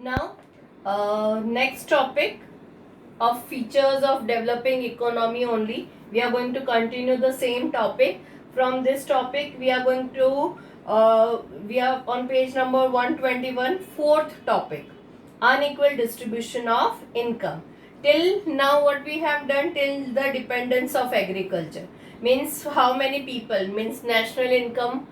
Now, next topic of features of developing economy only. We are going to continue the same topic. From this topic, we are going to, we are on page number 121, fourth topic, unequal distribution of income. Till now, what we have done till the dependence of agriculture means how many people, means national income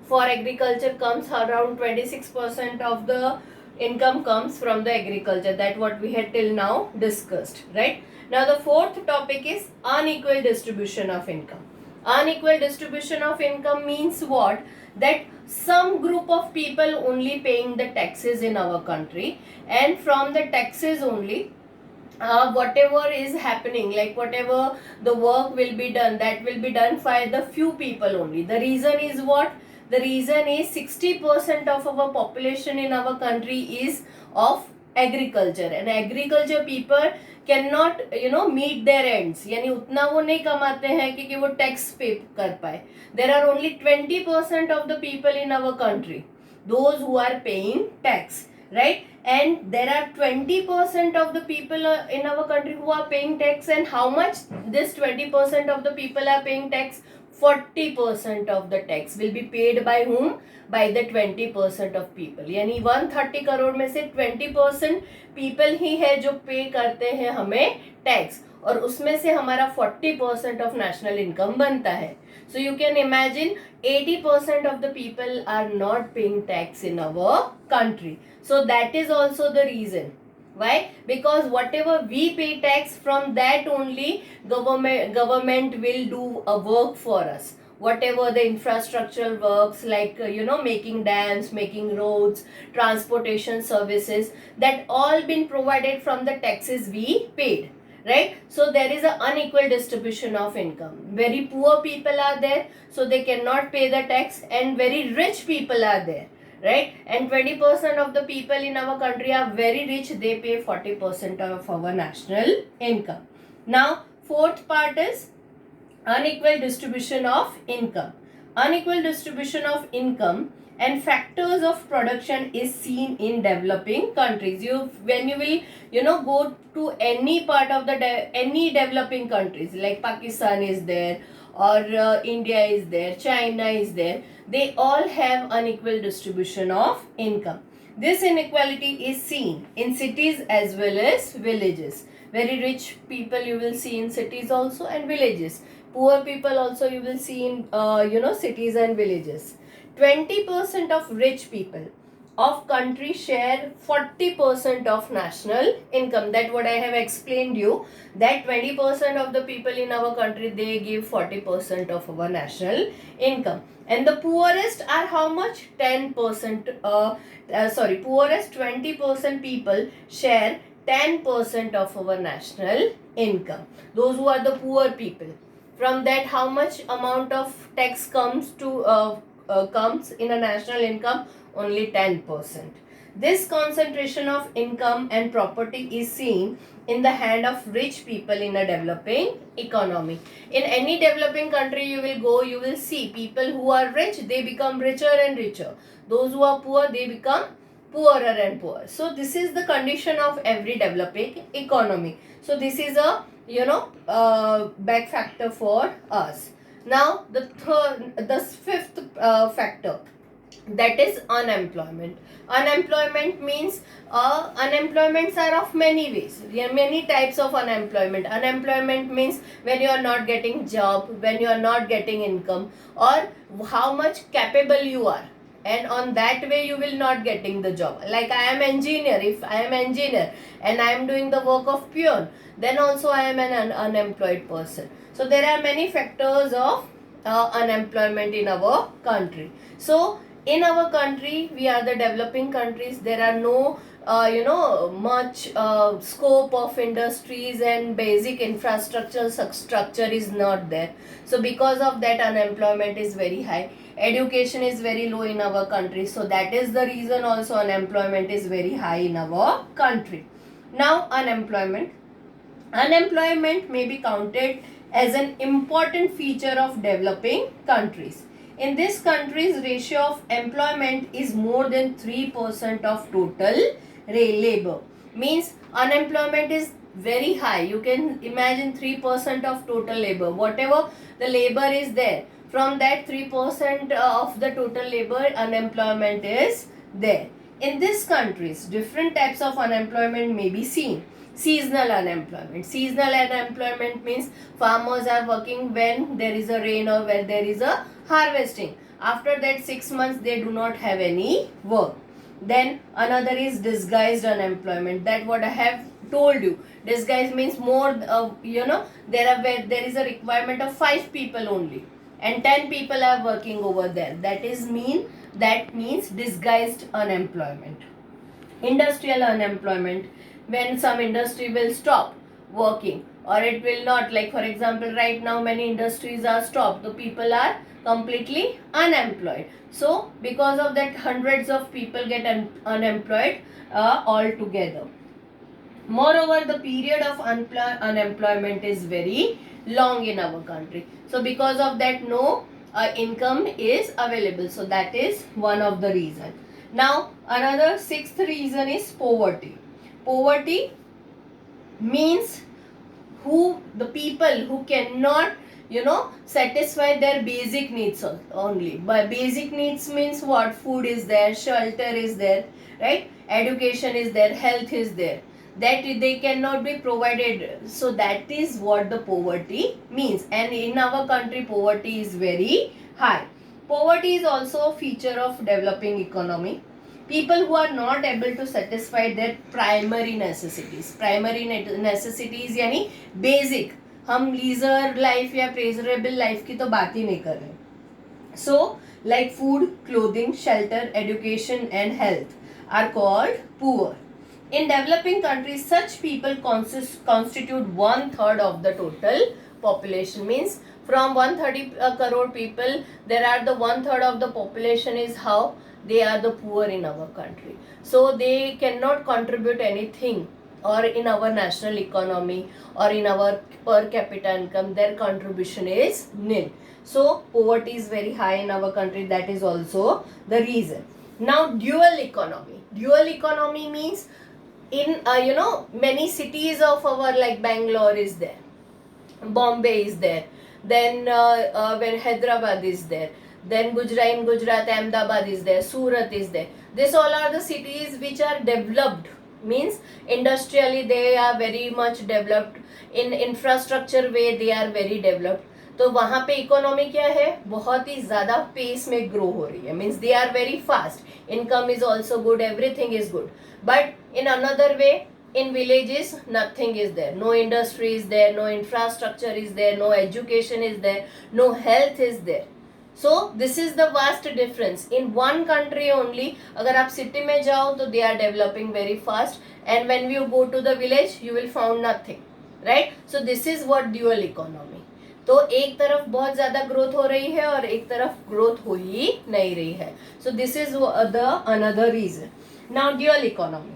for agriculture comes around 26% of the income comes from the agriculture. That what we had till now discussed, right? Now the fourth topic is unequal distribution of income. Unequal distribution of income means what? That some group of people only paying the taxes in our country, and from the taxes only whatever is happening, like whatever the work will be done, that will be done by the few people only. The reason is what? The reason is 60% of our population in our country is of agriculture, and agriculture people cannot meet their ends, यानी उतना वो नहीं कमाते हैं कि वो tax पे कर पाए. There are only 20% of the people in our country, those who are paying tax, right? And there are 20% of the people in our country who are paying tax. And how much this 20% of the people are paying tax? 40% of the tax will be paid by whom? By the 20% of people. यानी 130 करोड़ में से 20% people ही है जो पे करते हैं हमें tax, और उसमें से हमारा 40% ऑफ नेशनल इनकम बनता है. So you can imagine 80% of the people are not paying tax in our country. So that is also the reason. Why? Because whatever we pay tax, from that only government will do a work for us. Whatever the infrastructural works, like making dams, making roads, transportation services, that all been provided from the taxes we paid. Right? So there is an unequal distribution of income. Very poor people are there, so they cannot pay the tax, and very rich people are there, right? And 20% of the people in our country are very rich, they pay 40% of our national income. Now, fourth part is unequal distribution of income. Unequal distribution of income and factors of production is seen in developing countries. When you will go to any part of the any developing countries, like Pakistan is there, or India is there, China is there, they all have unequal distribution of income. This inequality is seen in cities as well as villages. Very rich people you will see in cities also and villages. Poor people also you will see in cities and villages. 20% of rich people of country share 40% of national income. That what I have explained you, that 20% of the people in our country, they give 40% of our national income. And the poorest are how much? 10%, poorest 20% people share 10% of our national income. Those who are the poor people. From that, how much amount of tax comes in a national income? Only 10%. This concentration of income and property is seen in the hand of rich people in a developing economy. In any developing country you will go, you will see people who are rich, they become richer and richer. Those who are poor, they become poorer and poorer. So this is the condition of every developing economy. So this is a back factor for us. Now the fifth factor, that is unemployment. Unemployment means unemployments are of many ways. There are many types of unemployment. Unemployment means when you are not getting job, when you are not getting income, or how much capable you are, and on that way you will not getting the job. Like I am engineer, if I am engineer and I am doing the work of peon, then also I am an unemployed person. So there are many factors of unemployment in our country. So in our country, we are the developing countries, there are no much scope of industries, and basic infrastructure structure is not there. So because of that, unemployment is very high. Education is very low in our country, so that is the reason also unemployment is very high in our country. Now unemployment may be counted as an important feature of developing countries. in this country's ratio of employment is more than 3% of total labor. Means unemployment is very high. You can imagine 3% of total labor. Whatever the labor is there, from that 3% of the total labor, unemployment is there. In these countries, different types of unemployment may be seen. Seasonal unemployment. Seasonal unemployment means farmers are working when there is a rain or when there is a harvesting. After that 6 months they do not have any work. Then another is disguised unemployment. That what I have told you. Disguised means more, there is a requirement of 5 people only, and 10 people are working over there. That means disguised unemployment. Industrial unemployment, when some industry will stop working or it will not, like for example right now many industries are stopped, the people are completely unemployed. So because of that hundreds of people get unemployed altogether. Moreover, the period of unemployment is very long in our country. So because of that no income is available. So that is one of the reason. Now another sixth reason is poverty. Poverty means the people who cannot satisfy their basic needs only. But basic needs means what? Food is there, shelter is there, right? Education is there, health is there, that they cannot be provided. So that is what the poverty means. And in our country poverty is very high. Poverty is also a feature of developing economy. People who are not able to satisfy their primary necessities. Primary necessities यानी basic. हम leisure life या pleasurable life की तो बात ही नहीं कर रहे. So like food, clothing, shelter, education and health are called poor. In developing countries, such people constitute 1/3 of the total population. Means from 130 crore people, there are the 1/3 of the population is how they are the poor in our country. So they cannot contribute anything or in our national economy or in our per capita income. Their contribution is nil. So poverty is very high in our country. That is also the reason. Now dual economy. Dual economy means in many cities of our, like Bangalore is there, Bombay is there, then when Hyderabad is there, then Gujarat, Ahmedabad is there, Surat is there. These all are the cities which are developed. Means industrially they are very much developed. In infrastructure way they are very developed. तो वहाँ पे economy क्या है? बहुत ही ज़्यादा pace में grow हो रही है. Means they are very fast. Income is also good, everything is good. But in another way, in villages nothing is there. No industry is there, no infrastructure is there, no education is there, no health is there. So this is the vast difference. In one country only, अगर आप city में जाओ तो they are developing very fast, and when you go to the village you will find nothing, right? So this is what dual economy. तो एक तरफ बहुत ज्यादा ग्रोथ हो रही है और एक तरफ ग्रोथ हो ही नहीं रही है. So this is the another reason. Now dual economy.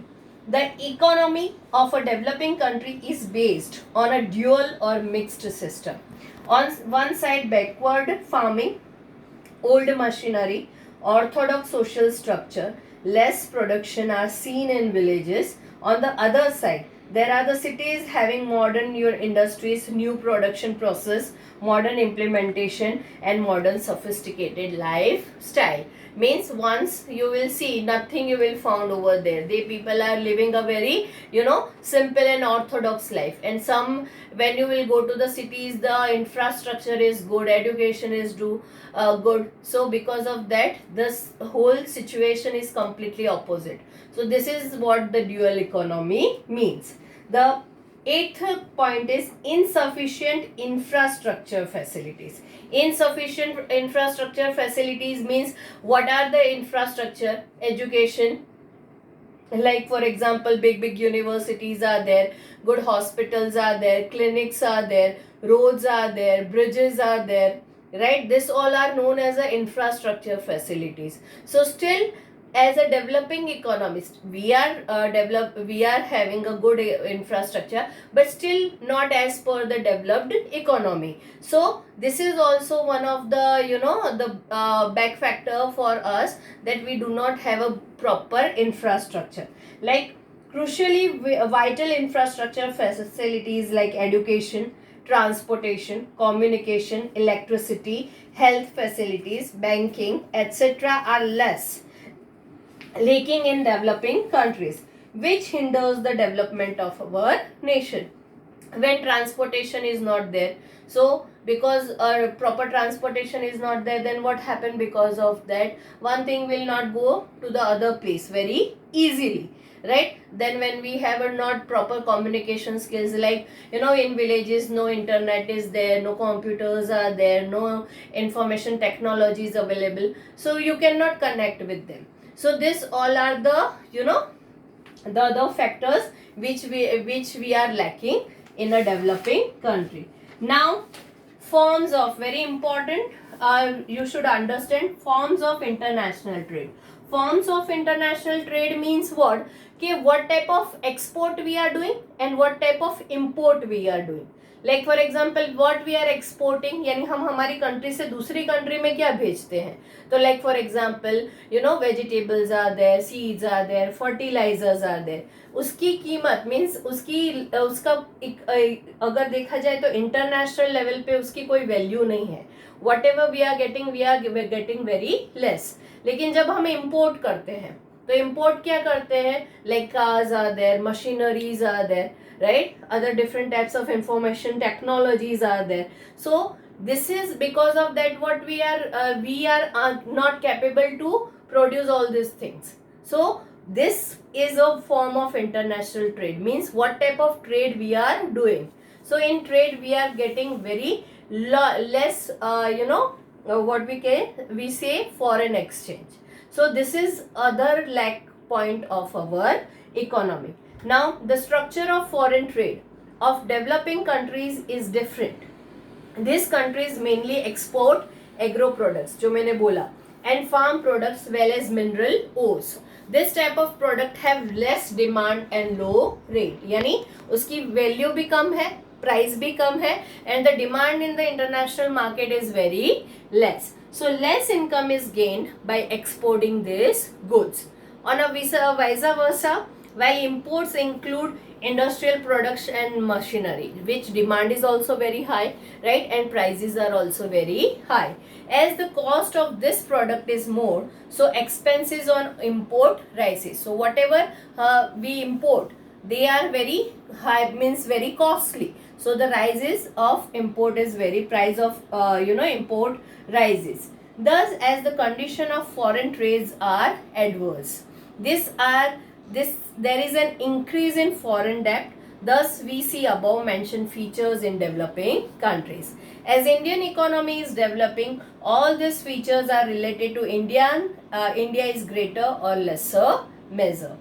The economy of a developing country is based on a dual or mixed system. On one side, backward farming, old machinery, orthodox social structure, less production are seen in villages. On the other side, there are the cities having modern industries, new production process, modern implementation and modern sophisticated lifestyle. Means once you will see nothing you will found over there. They people are living a very simple and orthodox life. And some, when you will go to the cities, the infrastructure is good, education is good. So because of that this whole situation is completely opposite. So this is what the dual economy means. The eighth point is insufficient infrastructure facilities. Insufficient infrastructure facilities means, what are the infrastructure? Education, like for example big universities are there, good hospitals are there, clinics are there, roads are there, bridges are there, right? This all are known as the infrastructure facilities. So still as a developing economist, we are having a good infrastructure, but still not as per the developed economy. So this is also one of the the back factor for us, that we do not have a proper infrastructure. Like crucially vital infrastructure facilities like education, transportation, communication, electricity, health facilities, banking, etc. are lacking in developing countries, which hinders the development of our nation. When transportation is not there, so because proper transportation is not there, then what happened? Because of that, one thing will not go to the other place very easily, right? Then when we have a not proper communication skills, like in villages no internet is there, no computers are there, no information technology is available, so you cannot connect with them. So this all are the the other factors which we are lacking in a developing country. Now, forms of, very important, you should understand forms of international trade. Forms of international trade means what? Okay, what type of export we are doing and what type of import we are doing. Like for example what we are exporting, यानी हम हमारी country से दूसरी country में क्या भेजते हैं. तो like for example vegetables are there, seeds are there, fertilisers are there. उसकी कीमत मीन्स उसका अगर देखा जाए तो इंटरनेशनल लेवल पे उसकी कोई वैल्यू नहीं है. Whatever we are getting very less. लेकिन जब हम इम्पोर्ट करते हैं तो इम्पोर्ट क्या करते हैं? Like cars are there, machineries are there, right? Other different types of information technologies are there. So this is because of that what we are not capable to produce all these things. So this is a form of international trade, means what type of trade we are doing. So in trade we are getting very less what we say foreign exchange. So this is other lack point of our economy. Now, the structure of foreign trade of developing countries is different. These countries mainly export agro products, जो मैंने बोला, and farm products well as mineral ores. This type of product have less demand and low rate. यानी उसकी value भी कम है, price भी कम है, and the demand in the international market is very less. So less income is gained by exporting these goods. On a vice versa, while imports include industrial products and machinery, which demand is also very high, right, and prices are also very high. As the cost of this product is more, so expenses on import rises. So whatever we import, they are very high, means very costly. So the rises of import is very, price of import rises. Thus, as the condition of foreign trades are adverse, there is an increase in foreign debt. Thus, we see above mentioned features in developing countries. As Indian economy is developing, all these features are related to India. India is greater or lesser measure.